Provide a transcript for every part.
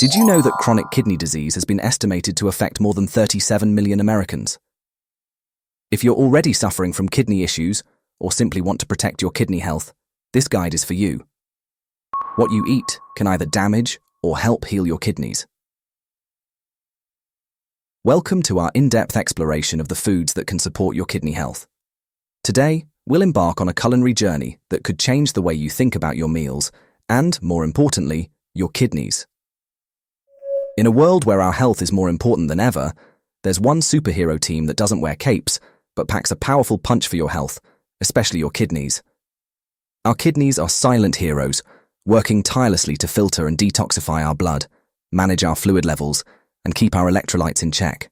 Did you know that chronic kidney disease has been estimated to affect more than 37 million Americans? If you're already suffering from kidney issues or simply want to protect your kidney health, this guide is for you. What you eat can either damage or help heal your kidneys. Welcome to our in-depth exploration of the foods that can support your kidney health. Today, we'll embark on a culinary journey that could change the way you think about your meals and, more importantly, your kidneys. In a world where our health is more important than ever, there's one superhero team that doesn't wear capes, but packs a powerful punch for your health, especially your kidneys. Our kidneys are silent heroes, working tirelessly to filter and detoxify our blood, manage our fluid levels, and keep our electrolytes in check.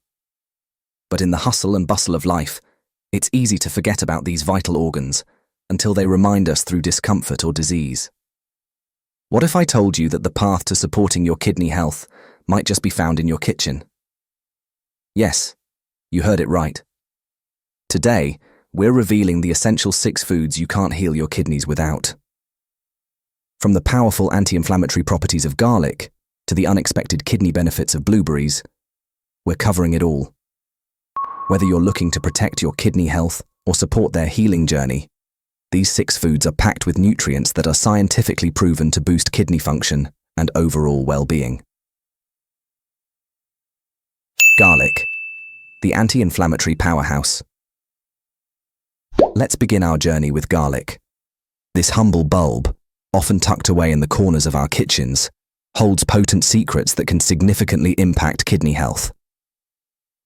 But in the hustle and bustle of life, it's easy to forget about these vital organs until they remind us through discomfort or disease. What if I told you that the path to supporting your kidney health might just be found in your kitchen? Yes, you heard it right. Today, we're revealing the essential 6 foods you can't heal your kidneys without. From the powerful anti-inflammatory properties of garlic to the unexpected kidney benefits of blueberries, we're covering it all. Whether you're looking to protect your kidney health or support their healing journey, these 6 foods are packed with nutrients that are scientifically proven to boost kidney function and overall well-being. Garlic, the anti-inflammatory powerhouse. Let's begin our journey with garlic. This humble bulb, often tucked away in the corners of our kitchens, holds potent secrets that can significantly impact kidney health.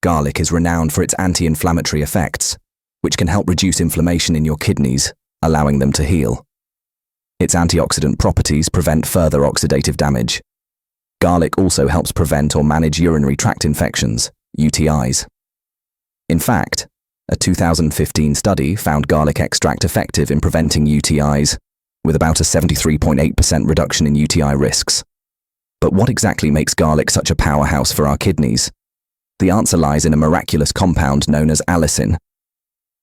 Garlic is renowned for its anti-inflammatory effects, which can help reduce inflammation in your kidneys, allowing them to heal. Its antioxidant properties prevent further oxidative damage. Garlic also helps prevent or manage urinary tract infections, UTIs. In fact, a 2015 study found garlic extract effective in preventing UTIs, with about a 73.8% reduction in UTI risks. But what exactly makes garlic such a powerhouse for our kidneys? The answer lies in a miraculous compound known as allicin.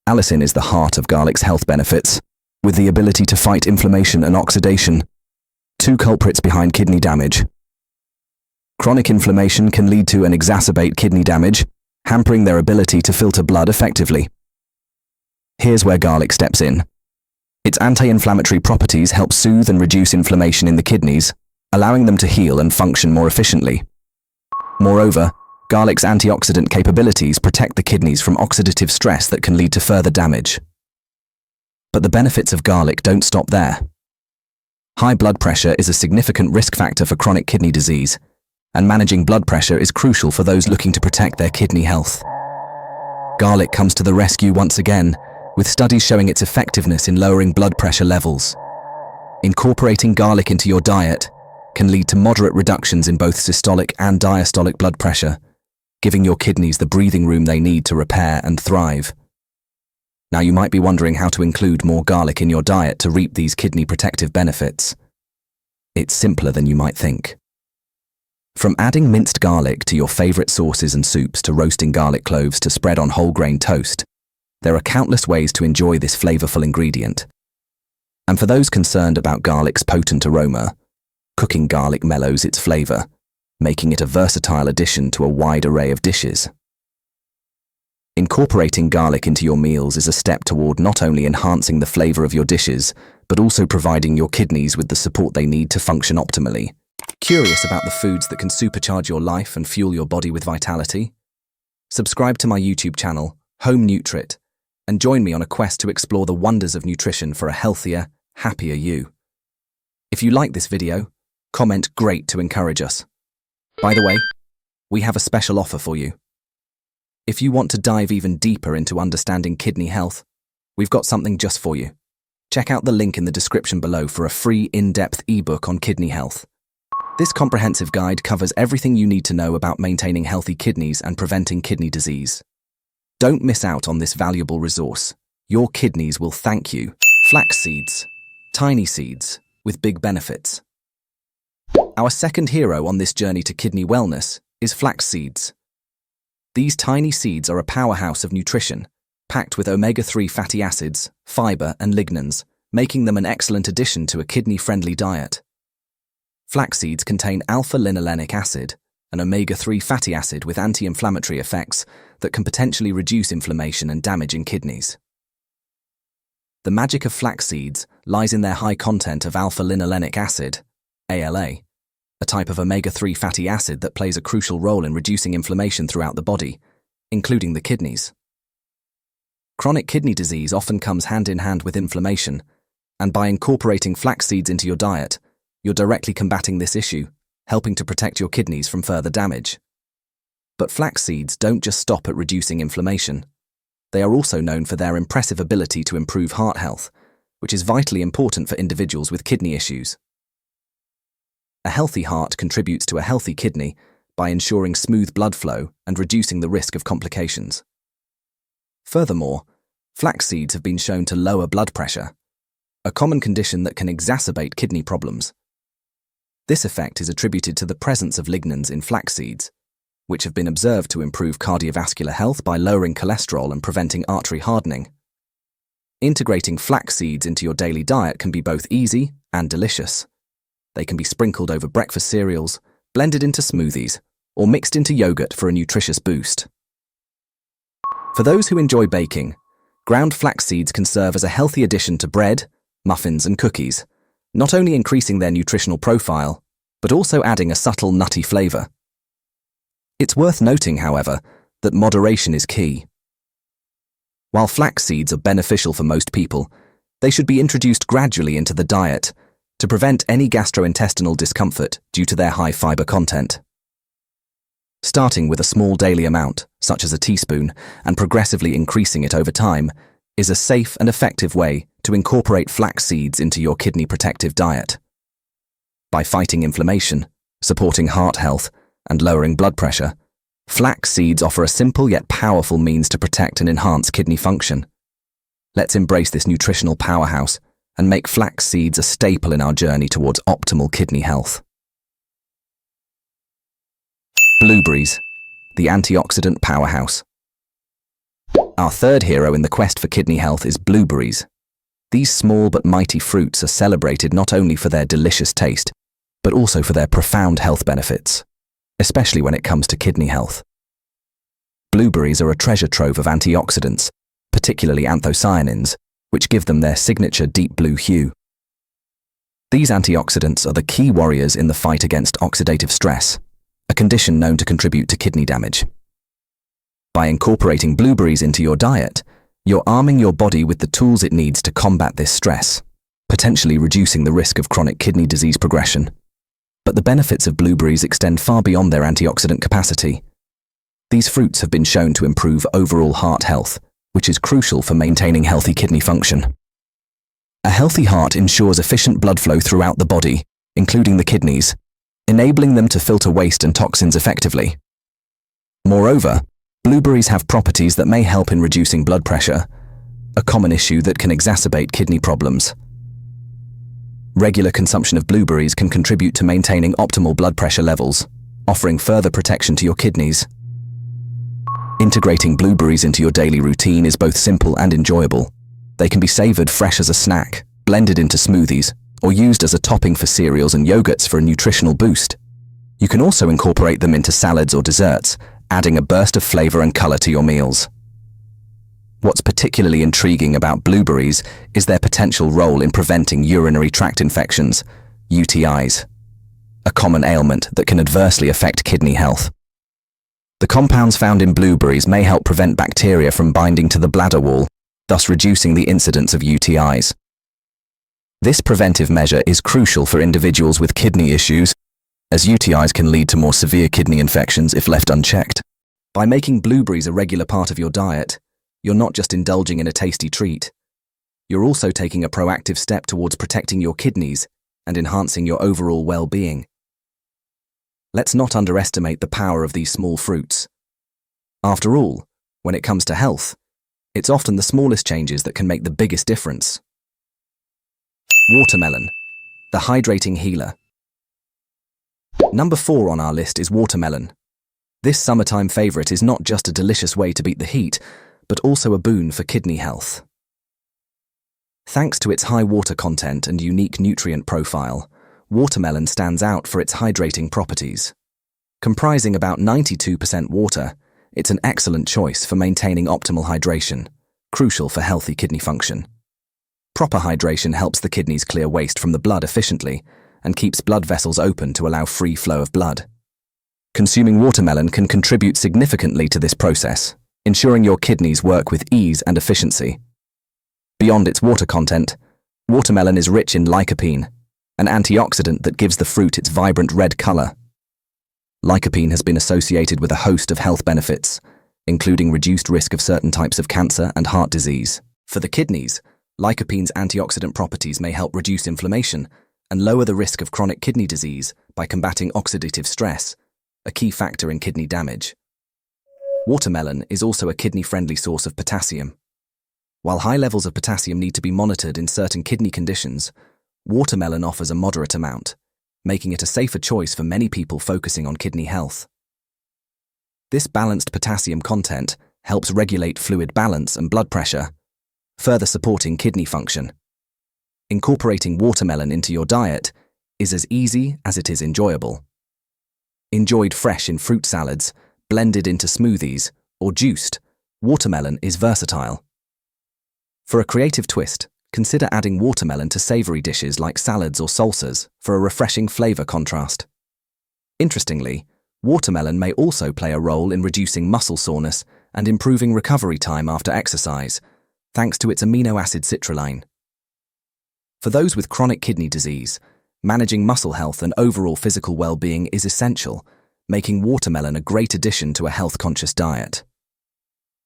Allicin is the heart of garlic's health benefits, with the ability to fight inflammation and oxidation, 2 culprits behind kidney damage. Chronic inflammation can lead to and exacerbate kidney damage, hampering their ability to filter blood effectively. Here's where garlic steps in. Its anti-inflammatory properties help soothe and reduce inflammation in the kidneys, allowing them to heal and function more efficiently. Moreover, garlic's antioxidant capabilities protect the kidneys from oxidative stress that can lead to further damage. But the benefits of garlic don't stop there. High blood pressure is a significant risk factor for chronic kidney disease, and managing blood pressure is crucial for those looking to protect their kidney health. Garlic comes to the rescue once again, with studies showing its effectiveness in lowering blood pressure levels. Incorporating garlic into your diet can lead to moderate reductions in both systolic and diastolic blood pressure, giving your kidneys the breathing room they need to repair and thrive. Now you might be wondering how to include more garlic in your diet to reap these kidney protective benefits. It's simpler than you might think. From adding minced garlic to your favorite sauces and soups to roasting garlic cloves to spread on whole grain toast, there are countless ways to enjoy this flavorful ingredient. And for those concerned about garlic's potent aroma, cooking garlic mellows its flavor, making it a versatile addition to a wide array of dishes. Incorporating garlic into your meals is a step toward not only enhancing the flavor of your dishes, but also providing your kidneys with the support they need to function optimally. Curious about the foods that can supercharge your life and fuel your body with vitality? Subscribe to my YouTube channel, Home Nutrit, and join me on a quest to explore the wonders of nutrition for a healthier, happier you. If you like this video, comment "great" to encourage us. By the way, we have a special offer for you. If you want to dive even deeper into understanding kidney health, we've got something just for you. Check out the link in the description below for a free in-depth ebook on kidney health. This comprehensive guide covers everything you need to know about maintaining healthy kidneys and preventing kidney disease. Don't miss out on this valuable resource. Your kidneys will thank you. Flax seeds, tiny seeds with big benefits. Our second hero on this journey to kidney wellness is flax seeds. These tiny seeds are a powerhouse of nutrition, packed with omega-3 fatty acids, fiber, and lignans, making them an excellent addition to a kidney-friendly diet. Flax seeds contain alpha-linolenic acid, an omega-3 fatty acid with anti-inflammatory effects that can potentially reduce inflammation and damage in kidneys. The magic of flax seeds lies in their high content of alpha-linolenic acid, ALA, a type of omega-3 fatty acid that plays a crucial role in reducing inflammation throughout the body, including the kidneys. Chronic kidney disease often comes hand in hand with inflammation, and by incorporating flax seeds into your diet, you're directly combating this issue, helping to protect your kidneys from further damage. But flax seeds don't just stop at reducing inflammation. They are also known for their impressive ability to improve heart health, which is vitally important for individuals with kidney issues. A healthy heart contributes to a healthy kidney by ensuring smooth blood flow and reducing the risk of complications. Furthermore, flax seeds have been shown to lower blood pressure, a common condition that can exacerbate kidney problems. This effect is attributed to the presence of lignans in flax seeds, which have been observed to improve cardiovascular health by lowering cholesterol and preventing artery hardening. Integrating flax seeds into your daily diet can be both easy and delicious. They can be sprinkled over breakfast cereals, blended into smoothies, or mixed into yogurt for a nutritious boost. For those who enjoy baking, ground flax seeds can serve as a healthy addition to bread, muffins, and cookies, not only increasing their nutritional profile, but also adding a subtle nutty flavor. It's worth noting, however, that moderation is key. While flax seeds are beneficial for most people, they should be introduced gradually into the diet to prevent any gastrointestinal discomfort due to their high fiber content. Starting with a small daily amount, such as a teaspoon, and progressively increasing it over time, is a safe and effective way to incorporate flax seeds into your kidney protective diet. By fighting inflammation, supporting heart health, and lowering blood pressure, flax seeds offer a simple yet powerful means to protect and enhance kidney function. Let's embrace this nutritional powerhouse and make flax seeds a staple in our journey towards optimal kidney health. Blueberries, the antioxidant powerhouse. Our third hero in the quest for kidney health is blueberries. These small but mighty fruits are celebrated not only for their delicious taste, but also for their profound health benefits, especially when it comes to kidney health. Blueberries are a treasure trove of antioxidants, particularly anthocyanins, which give them their signature deep blue hue. These antioxidants are the key warriors in the fight against oxidative stress, a condition known to contribute to kidney damage. By incorporating blueberries into your diet, you're arming your body with the tools it needs to combat this stress, potentially reducing the risk of chronic kidney disease progression. But the benefits of blueberries extend far beyond their antioxidant capacity. These fruits have been shown to improve overall heart health, which is crucial for maintaining healthy kidney function. A healthy heart ensures efficient blood flow throughout the body, including the kidneys, enabling them to filter waste and toxins effectively. Moreover, blueberries have properties that may help in reducing blood pressure, a common issue that can exacerbate kidney problems. Regular consumption of blueberries can contribute to maintaining optimal blood pressure levels, offering further protection to your kidneys. Integrating blueberries into your daily routine is both simple and enjoyable. They can be savored fresh as a snack, blended into smoothies, or used as a topping for cereals and yogurts for a nutritional boost. You can also incorporate them into salads or desserts, adding a burst of flavor and color to your meals. What's particularly intriguing about blueberries is their potential role in preventing urinary tract infections, UTIs, a common ailment that can adversely affect kidney health. The compounds found in blueberries may help prevent bacteria from binding to the bladder wall, thus reducing the incidence of UTIs. This preventive measure is crucial for individuals with kidney issues, as UTIs can lead to more severe kidney infections if left unchecked. By making blueberries a regular part of your diet, you're not just indulging in a tasty treat. You're also taking a proactive step towards protecting your kidneys and enhancing your overall well-being. Let's not underestimate the power of these small fruits. After all, when it comes to health, it's often the smallest changes that can make the biggest difference. Watermelon, the hydrating healer. Number 4 on our list is watermelon. This summertime favorite is not just a delicious way to beat the heat, but also a boon for kidney health. Thanks to its high water content and unique nutrient profile, watermelon stands out for its hydrating properties. Comprising about 92% water, it's an excellent choice for maintaining optimal hydration, crucial for healthy kidney function. Proper hydration helps the kidneys clear waste from the blood efficiently and keeps blood vessels open to allow free flow of blood. Consuming watermelon can contribute significantly to this process, ensuring your kidneys work with ease and efficiency. Beyond its water content, watermelon is rich in lycopene, an antioxidant that gives the fruit its vibrant red color. Lycopene has been associated with a host of health benefits, including reduced risk of certain types of cancer and heart disease. For the kidneys, lycopene's antioxidant properties may help reduce inflammation and lower the risk of chronic kidney disease by combating oxidative stress, a key factor in kidney damage. Watermelon is also a kidney-friendly source of potassium. While high levels of potassium need to be monitored in certain kidney conditions, watermelon offers a moderate amount, making it a safer choice for many people focusing on kidney health. This balanced potassium content helps regulate fluid balance and blood pressure, further supporting kidney function. Incorporating watermelon into your diet is as easy as it is enjoyable. Enjoyed fresh in fruit salads, blended into smoothies, or juiced, watermelon is versatile. For a creative twist, consider adding watermelon to savory dishes like salads or salsas for a refreshing flavor contrast. Interestingly, watermelon may also play a role in reducing muscle soreness and improving recovery time after exercise, thanks to its amino acid citrulline. For those with chronic kidney disease, managing muscle health and overall physical well-being is essential, making watermelon a great addition to a health-conscious diet.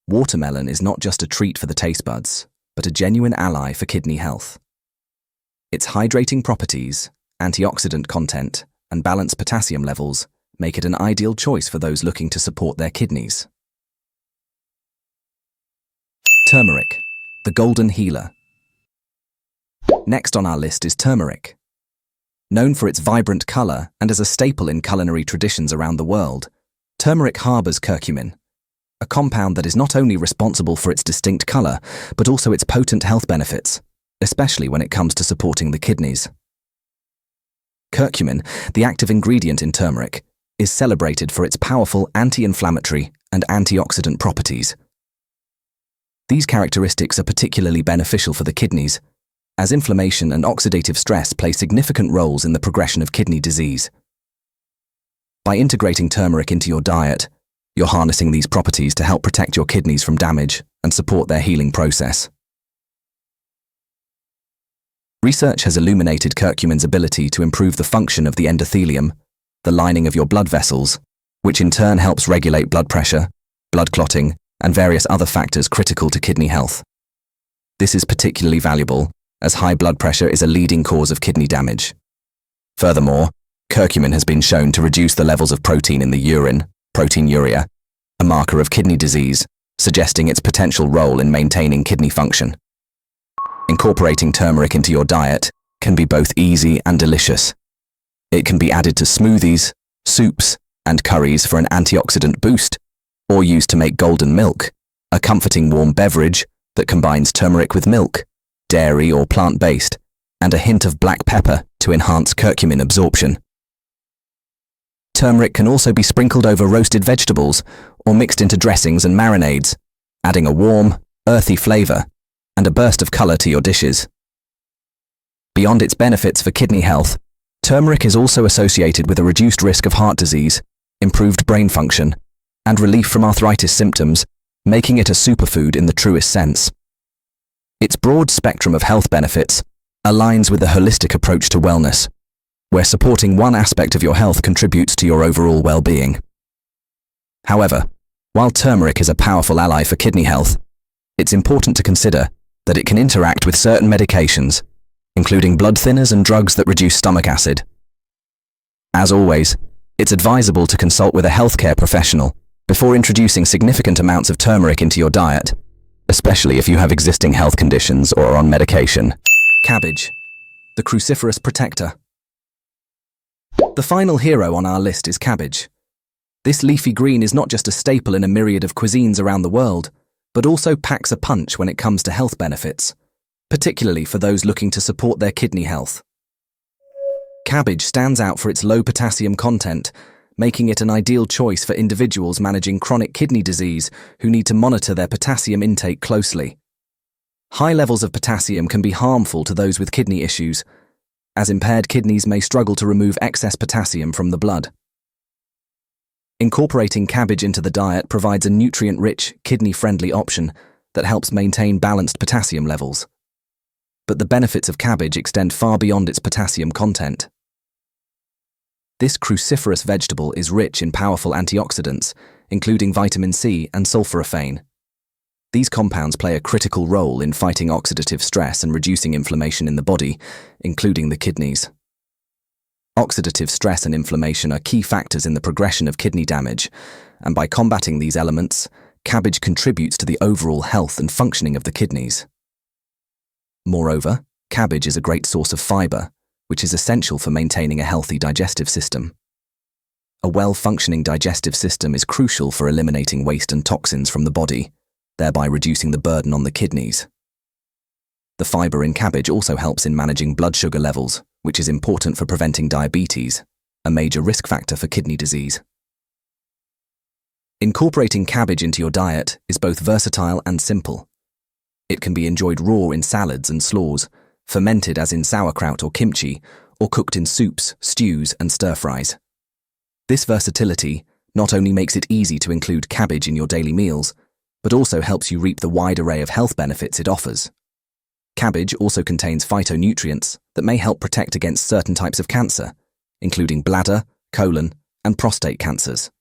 Watermelon is not just a treat for the taste buds, but a genuine ally for kidney health. Its hydrating properties, antioxidant content, and balanced potassium levels make it an ideal choice for those looking to support their kidneys. Turmeric, the golden healer. Next on our list is turmeric. Known for its vibrant color and as a staple in culinary traditions around the world, turmeric harbors curcumin, a compound that is not only responsible for its distinct color, but also its potent health benefits, especially when it comes to supporting the kidneys. Curcumin, the active ingredient in turmeric, is celebrated for its powerful anti-inflammatory and antioxidant properties. These characteristics are particularly beneficial for the kidneys, as inflammation and oxidative stress play significant roles in the progression of kidney disease. By integrating turmeric into your diet, you're harnessing these properties to help protect your kidneys from damage and support their healing process. Research has illuminated curcumin's ability to improve the function of the endothelium, the lining of your blood vessels, which in turn helps regulate blood pressure, blood clotting, and various other factors critical to kidney health. This is particularly valuable, as high blood pressure is a leading cause of kidney damage. Furthermore, curcumin has been shown to reduce the levels of protein in the urine, proteinuria, a marker of kidney disease, suggesting its potential role in maintaining kidney function. Incorporating turmeric into your diet can be both easy and delicious. It can be added to smoothies, soups, and curries for an antioxidant boost, or used to make golden milk, a comforting warm beverage that combines turmeric with milk, dairy or plant-based, and a hint of black pepper to enhance curcumin absorption. Turmeric can also be sprinkled over roasted vegetables or mixed into dressings and marinades, adding a warm, earthy flavor and a burst of color to your dishes. Beyond its benefits for kidney health, turmeric is also associated with a reduced risk of heart disease, improved brain function, and relief from arthritis symptoms, making it a superfood in the truest sense. Its broad spectrum of health benefits aligns with the holistic approach to wellness, where supporting one aspect of your health contributes to your overall well-being. However, while turmeric is a powerful ally for kidney health, it's important to consider that it can interact with certain medications, including blood thinners and drugs that reduce stomach acid. As always, it's advisable to consult with a healthcare professional before introducing significant amounts of turmeric into your diet, especially if you have existing health conditions or are on medication. Cabbage, the cruciferous protector. The final hero on our list is cabbage. This leafy green is not just a staple in a myriad of cuisines around the world, but also packs a punch when it comes to health benefits, particularly for those looking to support their kidney health. Cabbage stands out for its low potassium content, making it an ideal choice for individuals managing chronic kidney disease who need to monitor their potassium intake closely. High levels of potassium can be harmful to those with kidney issues, as impaired kidneys may struggle to remove excess potassium from the blood. Incorporating cabbage into the diet provides a nutrient-rich, kidney-friendly option that helps maintain balanced potassium levels. But the benefits of cabbage extend far beyond its potassium content. This cruciferous vegetable is rich in powerful antioxidants, including vitamin C and sulforaphane. These compounds play a critical role in fighting oxidative stress and reducing inflammation in the body, including the kidneys. Oxidative stress and inflammation are key factors in the progression of kidney damage, and by combating these elements, cabbage contributes to the overall health and functioning of the kidneys. Moreover, cabbage is a great source of fiber, which is essential for maintaining a healthy digestive system. A well-functioning digestive system is crucial for eliminating waste and toxins from the body, thereby reducing the burden on the kidneys. The fiber in cabbage also helps in managing blood sugar levels, which is important for preventing diabetes, a major risk factor for kidney disease. Incorporating cabbage into your diet is both versatile and simple. It can be enjoyed raw in salads and slaws, fermented as in sauerkraut or kimchi, or cooked in soups, stews, and stir-fries. This versatility not only makes it easy to include cabbage in your daily meals, but also helps you reap the wide array of health benefits it offers. Cabbage also contains phytonutrients that may help protect against certain types of cancer, including bladder, colon, and prostate cancers.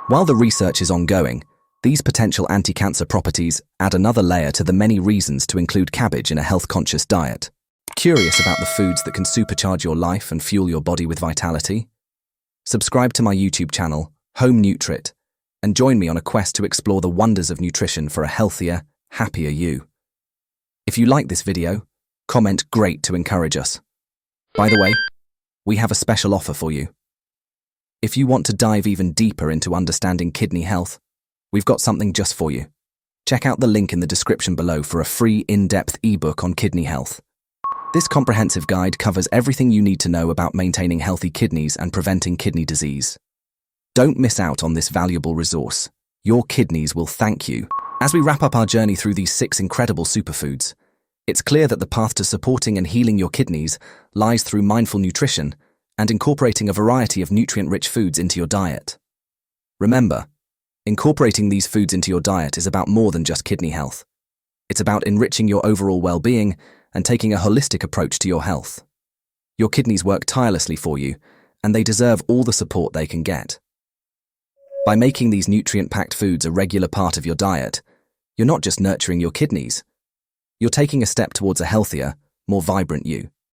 While the research is ongoing, these potential anti-cancer properties add another layer to the many reasons to include cabbage in a health-conscious diet. Curious about the foods that can supercharge your life and fuel your body with vitality? Subscribe to my YouTube channel, Home Nutrit, and join me on a quest to explore the wonders of nutrition for a healthier, happier you. If you like this video, comment "Great" to encourage us. By the way, we have a special offer for you. If you want to dive even deeper into understanding kidney health, we've got something just for you. Check out the link in the description below for a free in-depth ebook on kidney health. This comprehensive guide covers everything you need to know about maintaining healthy kidneys and preventing kidney disease. Don't miss out on this valuable resource. Your kidneys will thank you. As we wrap up our journey through these 6 incredible superfoods, it's clear that the path to supporting and healing your kidneys lies through mindful nutrition and incorporating a variety of nutrient-rich foods into your diet. Remember, incorporating these foods into your diet is about more than just kidney health. It's about enriching your overall well-being and taking a holistic approach to your health. Your kidneys work tirelessly for you, and they deserve all the support they can get. By making these nutrient-packed foods a regular part of your diet, you're not just nurturing your kidneys, you're taking a step towards a healthier, more vibrant you.